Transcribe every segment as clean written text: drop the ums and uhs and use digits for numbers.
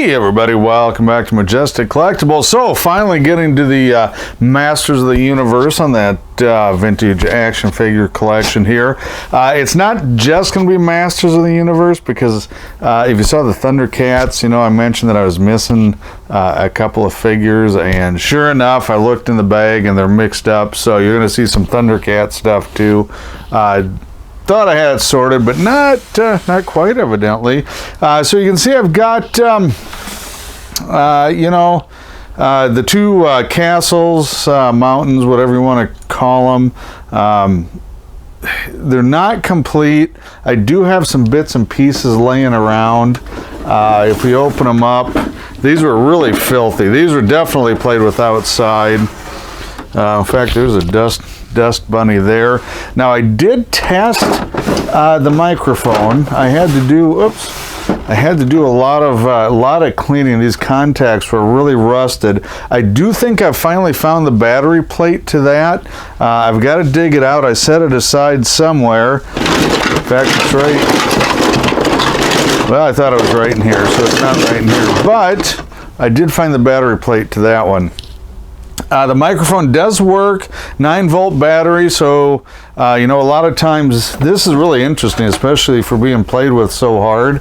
Hey everybody, welcome back to Majestic Collectibles. So finally getting to the Masters of the Universe on that vintage action figure collection here. It's not just going to be Masters of the Universe because if you saw the Thundercats, you know, I mentioned that I was missing a couple of figures, and sure enough I looked in the bag and they're mixed up, so you're going to see some Thundercat stuff too. Thought I had it sorted, but not quite evidently. So you can see I've got the two castles, mountains, whatever you want to call them. They're not complete. I do have some bits and pieces laying around. If we open them up, these were really filthy. These were definitely played with outside. In fact, there's a dust bunny there. Now I did test the microphone. I had to do a lot of cleaning. These contacts were really rusted. I do think I've finally found the battery plate to that. I've got to dig it out. I set it aside somewhere. In fact, it's right. Well, I thought it was right in here, so it's not right in here. But I did find the battery plate to that one. The microphone does work, 9-volt battery, so you know, a lot of times this is really interesting, especially for being played with so hard.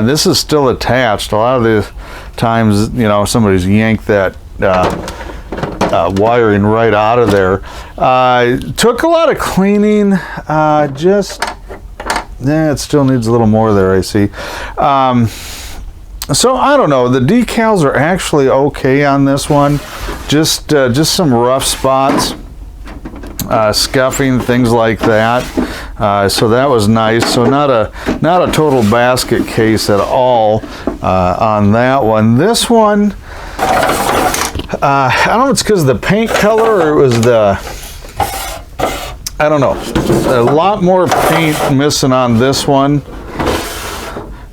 This is still attached. A lot of the times, you know, somebody's yanked that wiring right out of there. Took a lot of cleaning. It still needs a little more there, I see. So I don't know, the decals are actually okay on this one. Just some rough spots, scuffing, things like that. So that was nice. So not a total basket case at all on that one. This one, I don't know if it's because of the paint color or it was I don't know. A lot more paint missing on this one,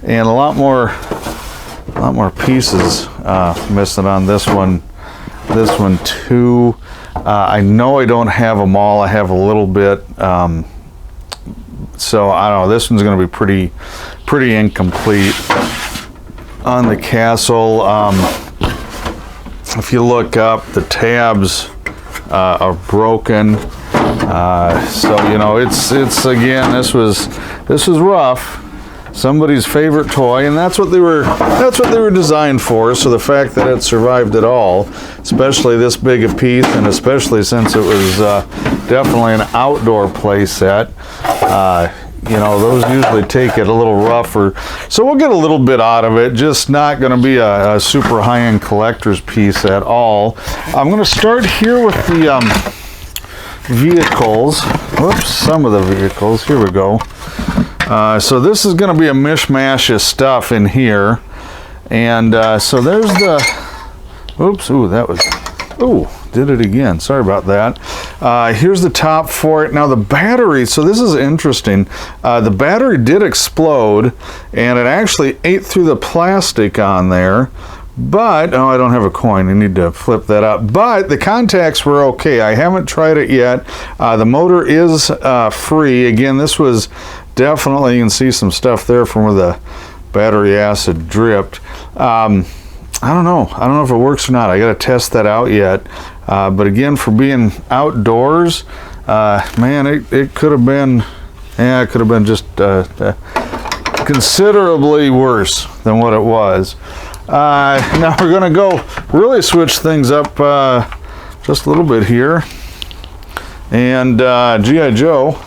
and a lot more pieces missing on this one too. I know I don't have them all. I have a little bit, so I don't know, this one's going to be pretty incomplete on the castle. If you look up, the tabs are broken, so you know, it's again, this was rough. Somebody's favorite toy, and that's what they were designed for. So the fact that it survived at all, especially this big a piece, and especially since it was definitely an outdoor play set, you know, those usually take it a little rougher. So we'll get a little bit out of it, just not going to be a super high-end collector's piece at all. I'm going to start here with the vehicles. Whoops, some of the vehicles. Here we go. So this is going to be a mishmash of stuff in here, and so there's the, oops, ooh, that was, ooh, did it again, sorry about that. Here's the top for it. Now the battery, so this is interesting, the battery did explode, and it actually ate through the plastic on there. But, oh, I don't have a coin. I need to flip that up. But the contacts were okay. I haven't tried it yet. The motor is free. Again, this was definitely, you can see some stuff there from where the battery acid dripped. I don't know. I don't know if it works or not. I got to test that out yet. But again, for being outdoors, man, it could have been, yeah, it could have been just considerably worse than what it was. Now we're going to go really switch things up just a little bit here, and G.I. Joe,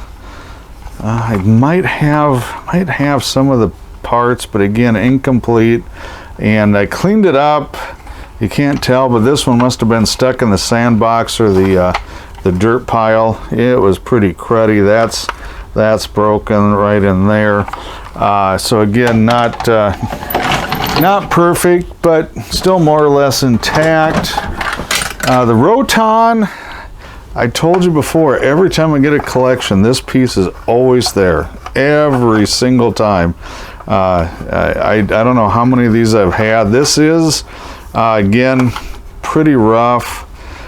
I might have some of the parts, but again, incomplete, and I cleaned it up. You can't tell, but this one must have been stuck in the sandbox or the dirt pile. It was pretty cruddy. That's broken right in there. So again, not perfect, but still more or less intact. The Roton, I told you before, every time I get a collection, this piece is always there, every single time. I don't know how many of these I've had. This is, again, pretty rough.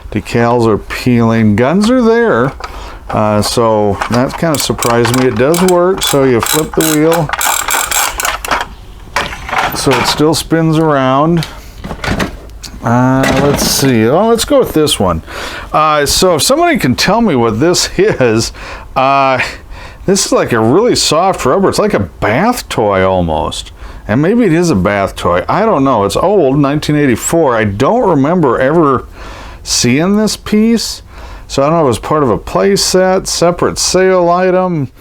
Decals are peeling. Guns are there, so that kind of surprised me. It does work, so you flip the wheel. So it still spins around. Let's see. Oh, let's go with this one. So if somebody can tell me what this is, this is like a really soft rubber. It's like a bath toy almost. And maybe it is a bath toy. I don't know. It's old, 1984. I don't remember ever seeing this piece. So I don't know if it was part of a play set, separate sale item,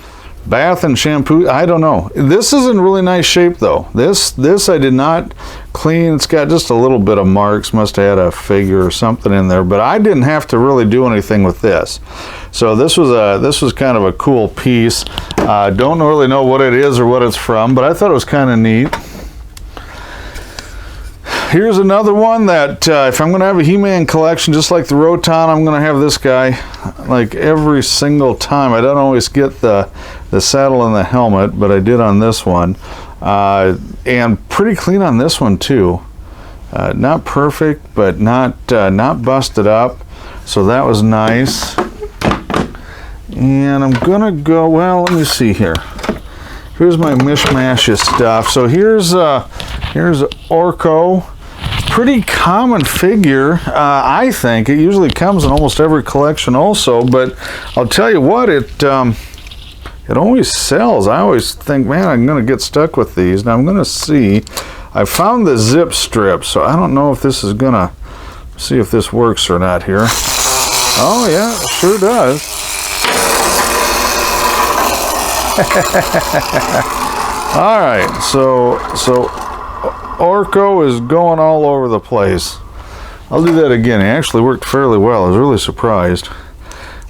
bath and shampoo. I don't know. This is in really nice shape though. This I did not clean. It's got just a little bit of marks. Must have had a figure or something in there, but I didn't have to really do anything with this. So this was kind of a cool piece. Don't really know what it is or what it's from, but I thought it was kind of neat. Here's another one that if I'm going to have a He-Man collection, just like the Roton, I'm going to have this guy like every single time. I don't always get the saddle and the helmet, but I did on this one. And pretty clean on this one too. Not perfect, but not busted up. So that was nice. And I'm going to go, well, let me see here. Here's my mishmash of stuff. So here's Orko. Pretty common figure, I think. It usually comes in almost every collection also, but I'll tell you what, it always sells. I always think, man, I'm going to get stuck with these. Now I'm going to see. I found the zip strip, so I don't know if this is going to, see if this works or not here. Oh yeah, it sure does. All right, so Orko is going all over the place. I'll do that again. It actually worked fairly well. I was really surprised.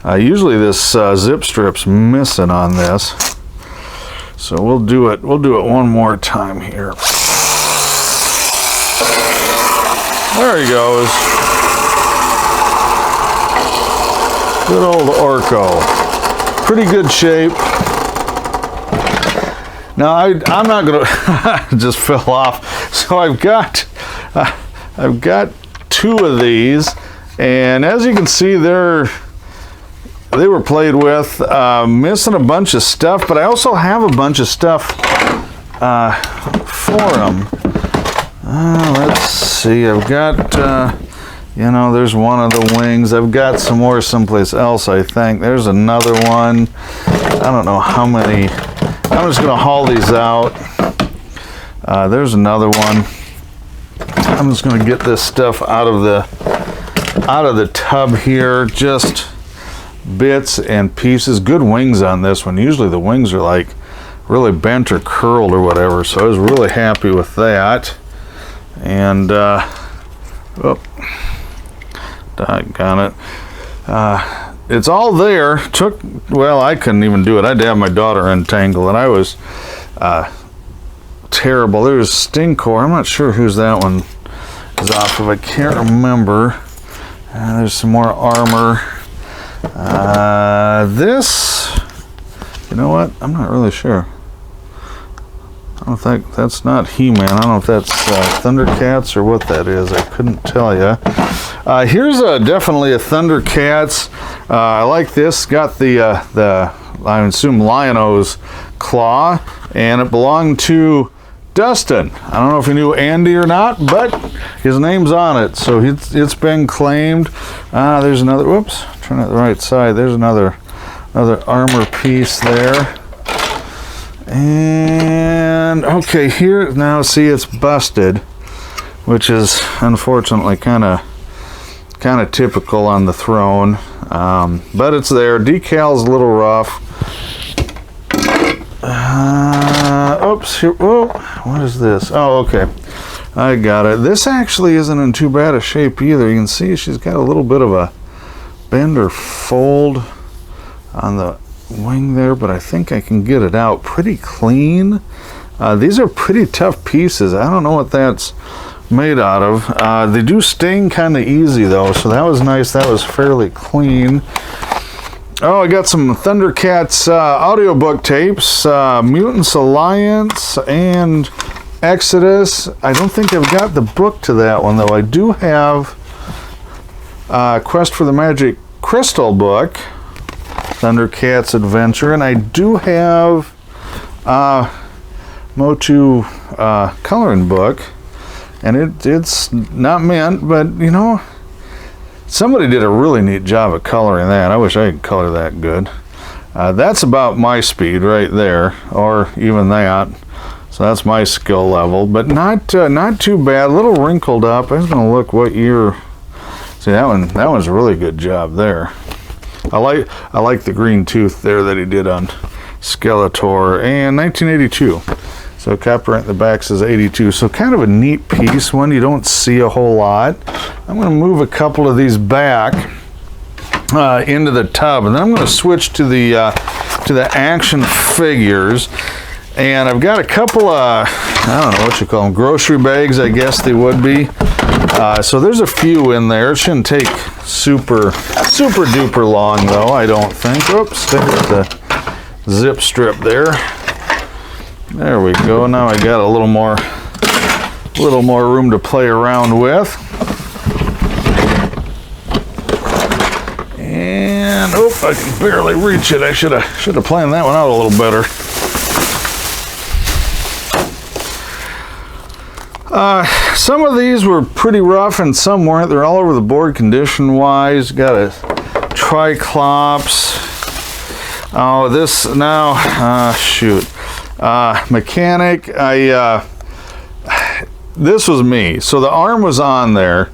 Usually this zip strip's missing on this, so we'll do it one more time here. There he goes. Good old Orko. Pretty good shape. Now I'm not gonna just fell off. So I've got two of these, and as you can see, they were played with. Missing a bunch of stuff, but I also have a bunch of stuff for them. Let's see. I've got there's one of the wings. I've got some more someplace else, I think. There's another one. I don't know how many. I'm just going to haul these out. There's another one. I'm just going to get this stuff out of the tub here. Just bits and pieces. Good wings on this one. Usually the wings are like really bent or curled or whatever. So I was really happy with that. And doggone it. It's all there. I couldn't even do it. I had to have my daughter untangle it. I was terrible. There's Stinkor. I'm not sure whose that one is off of. I can't remember. There's some more armor. This, you know what? I'm not really sure. I don't think that's not He-Man. I don't know if that's Thundercats or what that is. I couldn't tell you. Here's definitely a Thundercats. I like this. Got the I assume Lion-O's claw, and it belonged to Dustin. I don't know if you knew Andy or not, but his name's on it, so it's been claimed. There's another. Whoops, turn it the right side. There's another armor piece there. And okay, here now, see, it's busted, which is unfortunately kind of typical on the throne, but it's there. Decal's a little rough. Oops, here, whoa, what is this? Oh, okay, I got it. This actually isn't in too bad a shape either. You can see she's got a little bit of a bend or fold on the wing there, but I think I can get it out pretty clean. These are pretty tough pieces. I don't know what that's made out of. They do sting kind of easy though, so that was nice. That was fairly clean. Oh, I got some Thundercats audiobook tapes, Mutants Alliance and Exodus. I don't think I've got the book to that one though. I do have Quest for the Magic Crystal book, Thundercats Adventure, and I do have Motu coloring book, and it's not mint, but you know, somebody did a really neat job of coloring that. I wish I could color that good. That's about my speed right there, or even that. So that's my skill level, but not too bad. A little wrinkled up. I was gonna look what year. See, that one's a really good job there. I like the green tooth there that he did on Skeletor, and 1982. So copyright in the back says 82. So kind of a neat piece, one you don't see a whole lot. I'm going to move a couple of these back into the tub, and then I'm going to switch to the action figures. And I've got a couple of, I don't know what you call them, grocery bags, I guess they would be. So there's a few in there. It shouldn't take super duper long though, I don't think. Oops, there's the zip strip there. There we go. Now I got a little more room to play around with. And I can barely reach it. I should have planned that one out a little better. Some of these were pretty rough and some weren't. They're all over the board condition wise. Got a Triclops. Oh, this now, shoot. Mechanic, this was me. So the arm was on there,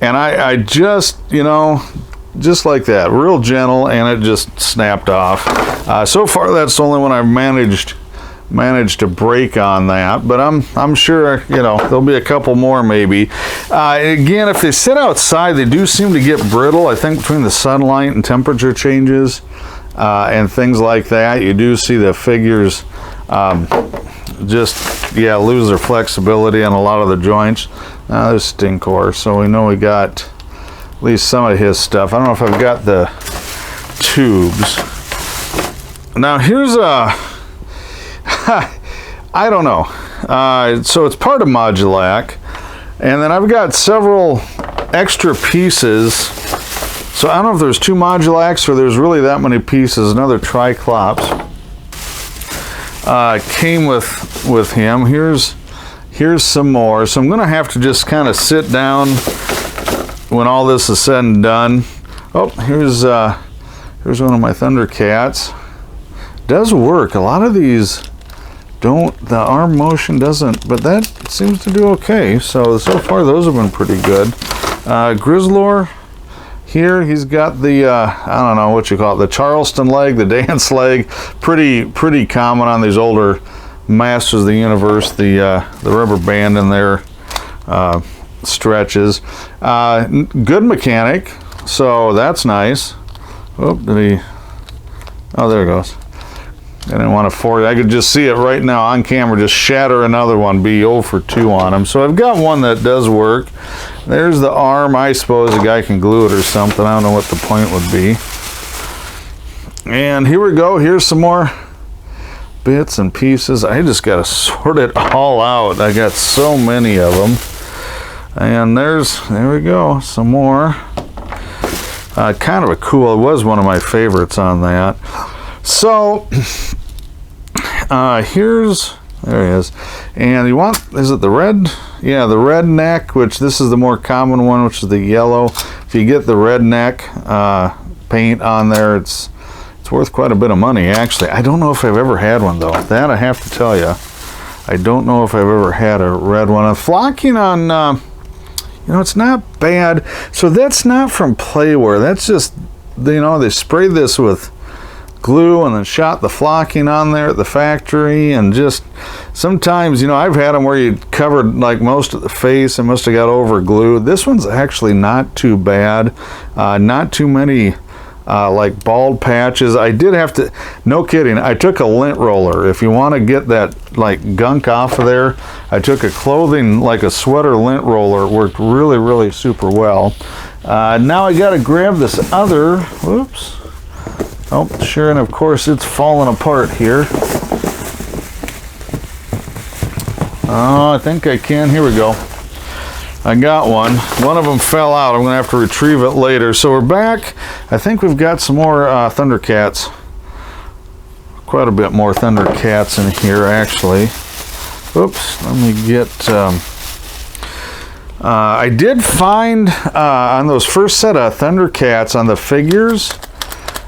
and I just, you know, just like that, real gentle, and it just snapped off. So far, that's the only one I've managed to break on that, but I'm sure, you know, there'll be a couple more maybe. Again, if they sit outside, they do seem to get brittle. I think between the sunlight and temperature changes and things like that, you do see the figures just lose their flexibility on a lot of the joints. There's Stinkor, so we know we got at least some of his stuff. I don't know if I've got the tubes. Now here's a I don't know. So it's part of Modulac, and then I've got several extra pieces. So I don't know if there's two Modulacs or there's really that many pieces. Another Triclops came with him. Here's some more. So I'm going to have to just kind of sit down when all this is said and done. Oh, here's one of my Thundercats. Does work. A lot of these don't, the arm motion doesn't, but that seems to do okay. So far those have been pretty good. Grizzlor here, he's got the I don't know what you call it, the Charleston leg, the dance leg. Pretty common on these older Masters of the Universe. The rubber band in there stretches. Good mechanic, so that's nice. Oh, did he? Oh, there it goes. I didn't want to force it. I could just see it right now on camera, just shatter another one, be 0 for 2 on him. So I've got one that does work. There's the arm. I suppose the guy can glue it or something. I don't know what the point would be. And here we go. Here's some more bits and pieces. I just got to sort it all out. I got so many of them. And there we go. Some more. Kind of a cool, it was one of my favorites on that. So there he is. And you want, is it the red? Yeah, the red neck, which this is the more common one, which is the yellow. If you get the red neck paint on there, it's worth quite a bit of money, actually. I don't know if I've ever had one, though. That I have to tell you. I don't know if I've ever had a red one. Flocking on, you know, it's not bad. So that's not from Playware. That's just, you know, they sprayed this with glue and then shot the flocking on there at the factory, and just sometimes, you know, I've had them where you covered like most of the face and must have got over glued. This one's actually not too bad. Not too many like bald patches. I did have to, no kidding, I took a lint roller. If you want to get that like gunk off of there, I took a clothing, like a sweater lint roller. It worked really super well. Now I got to grab this other, whoops. Oh, sure, and of course it's falling apart here. Oh, I think I can. Here we go. I got one. One of them fell out. I'm going to have to retrieve it later. So we're back. I think we've got some more Thundercats. Quite a bit more Thundercats in here, actually. Oops, let me get... I did find on those first set of Thundercats on the figures,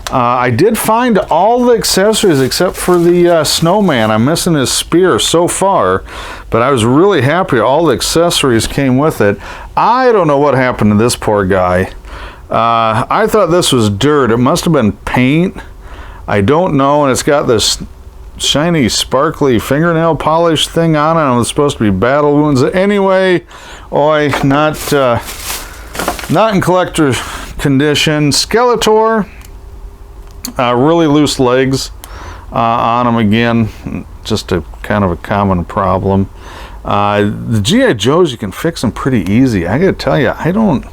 I did find all the accessories except for the snowman. I'm missing his spear so far, but I was really happy all the accessories came with it. I don't know what happened to this poor guy. I thought this was dirt. It must have been paint. I don't know, and it's got this shiny, sparkly fingernail polish thing on it. It's supposed to be battle wounds. Anyway, not in collector condition. Skeletor, really loose legs on him again. Just a kind of a common problem. The G.I. Joes, you can fix them pretty easy. I gotta tell you, I don't know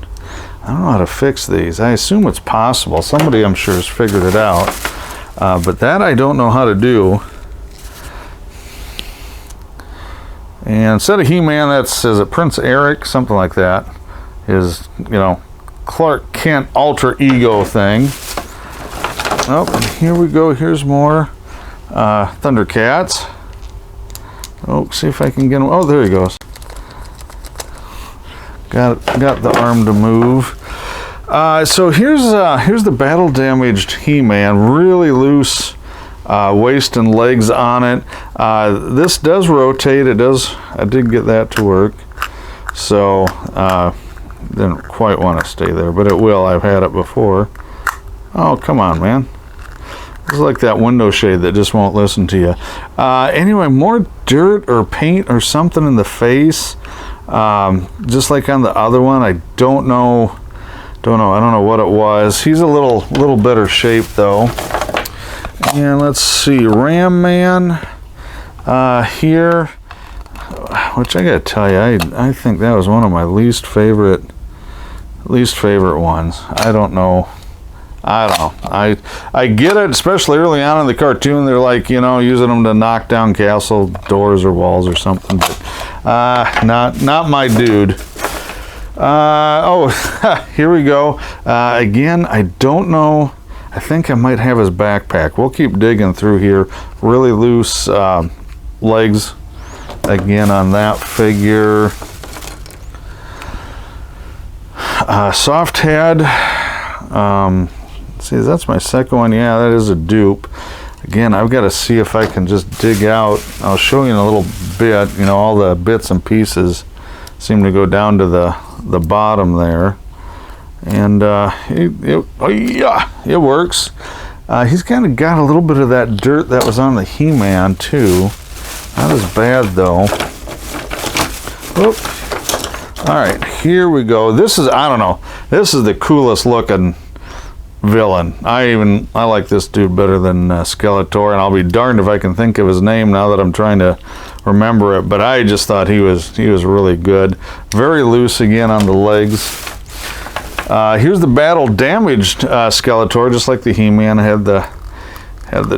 how to fix these. I assume it's possible. Somebody, I'm sure, has figured it out. But that I don't know how to do. And instead of He-Man, is it Prince Eric? Something like that. His, Clark Kent alter ego thing. Oh, here we go. Here's more Thundercats. Oh, see if I can get him. Oh, there he goes. Got the arm to move. So here's the battle damaged He-Man. Really loose waist and legs on it. This does rotate. I did get that to work. So didn't quite want to stay there, but it will. I've had it before. Oh, come on, man. It's like that window shade that just won't listen to you. Anyway, more dirt or paint or something in the face. Just like on the other one. I don't know. I don't know what it was. He's a little better shape though. And let's see, Ram Man here, which I gotta tell you, I think that was one of my least favorite ones. I don't know. I get it, especially early on in the cartoon. They're like, using them to knock down castle doors or walls or something. But not my dude. Oh, here we go. Again, I don't know. I think I might have his backpack. We'll keep digging through here. Really loose legs again on that figure. Soft head. See, that's my second one. Yeah, that is a dupe. Again, I've got to see if I can just dig out. I'll show you in a little bit. All the bits and pieces seem to go down to the bottom there. And it works. He's kind of got a little bit of that dirt that was on the He-Man too. Not as bad though. Whoop. All right, here we go. This is, I don't know, this is the coolest looking villain. I like this dude better than Skeletor, and I'll be darned if I can think of his name now that I'm trying to remember it. But I just thought he was really good. Very loose again on the legs. Here's the battle damaged Skeletor, just like the He-Man. Had the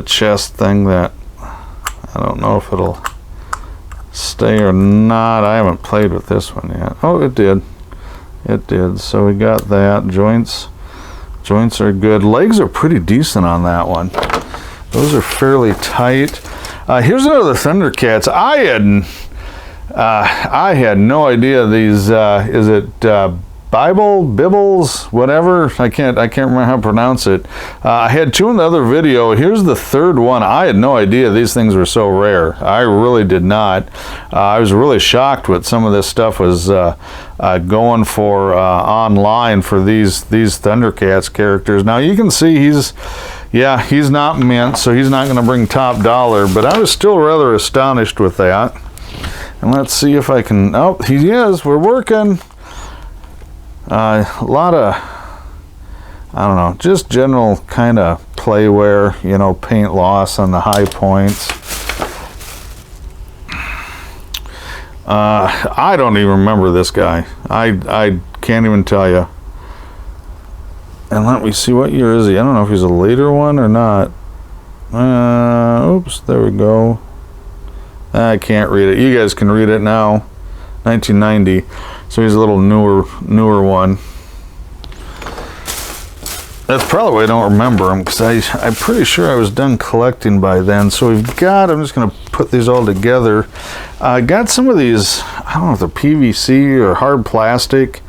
chest thing that I don't know if it'll stay or not. I haven't played with this one yet. Oh, it did. It did. So we got that. Joints are good. Legs are pretty decent on that one. Those are fairly tight. Here's another Thundercats. I had no idea these. Is it Bibbles, whatever? I can't remember how to pronounce it. I had two in the other video. Here's the third one. I had no idea these things were so rare. I really did not. I was really shocked what some of this stuff was going for online for these Thundercats characters. Now you can see he's not mint, so he's not going to bring top dollar, but I was still rather astonished with that. And let's see if I can. Oh, he is. We're working. A lot of, I don't know, just general kind of playware, paint loss on the high points. I don't even remember this guy. I can't even tell you. And let me see, what year is he? I don't know if he's a later one or not. Oops, there we go. I can't read it. You guys can read it now. 1990. So he's a little newer one. That's probably why I don't remember them, because I'm pretty sure I was done collecting by then. So we've got, I'm just going to put these all together. I got some of these, I don't know if they're PVC or hard plastic,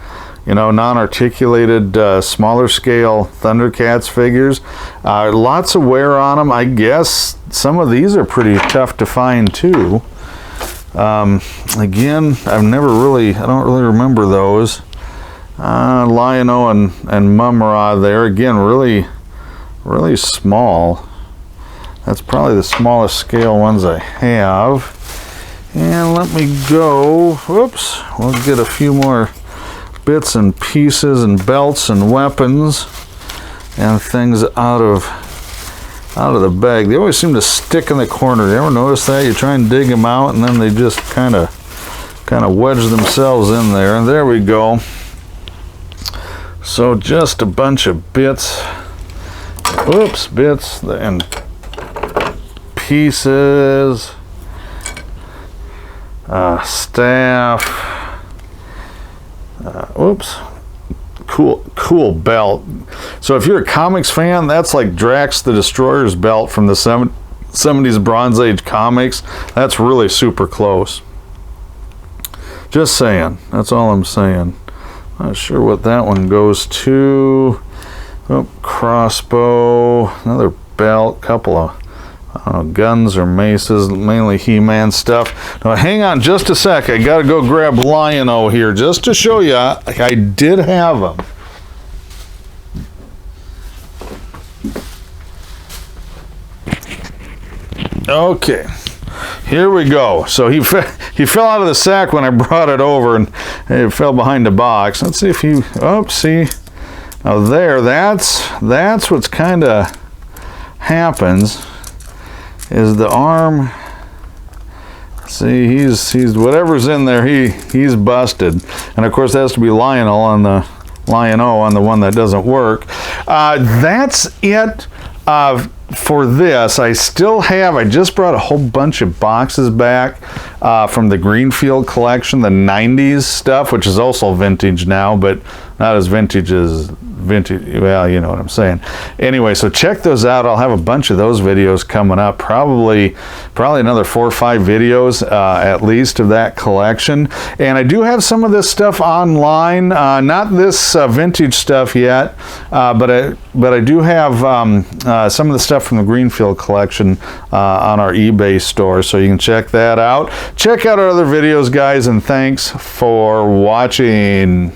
you know, non-articulated, smaller scale Thundercats figures. Lots of wear on them. I guess some of these are pretty tough to find too. Again, I don't really remember those. Lion-O and Mum-Ra there. Again, really small. That's probably the smallest scale ones I have. And let me go, whoops, we'll get a few more bits and pieces and belts and weapons and things out of the bag. They always seem to stick in the corner. You ever notice that? You try and dig them out and then they just kind of wedge themselves in there. And there we go. So just a bunch of bits, bits and pieces, staff, cool belt. So if you're a comics fan, that's like Drax the Destroyer's belt from the 70s Bronze Age comics. That's really super close. Just saying, that's all I'm saying. Not sure what that one goes to. Oh, crossbow, another belt, couple of guns or maces, mainly He-Man stuff. Now hang on just a sec, I gotta go grab Lion-O here just to show you I did have them. Okay, here we go. So he fell out of the sack when I brought it over, and it fell behind the box. Let's see if he, see. Now there, that's what's kind of happens, is the arm, see, he's whatever's in there, he's busted. And of course that has to be Lion-O on the one that doesn't work. That's it. For this, I just brought a whole bunch of boxes back from the Greenfield collection, the 90s stuff, which is also vintage now, but not as vintage as vintage, well, you know what I'm saying. Anyway, so check those out. I'll have a bunch of those videos coming up, probably another 4 or 5 videos at least of that collection. And I do have some of this stuff online, not this vintage stuff yet, but I do have some of the stuff from the Greenfield collection on our eBay store, so you can check that out. Check out our other videos, guys, and thanks for watching.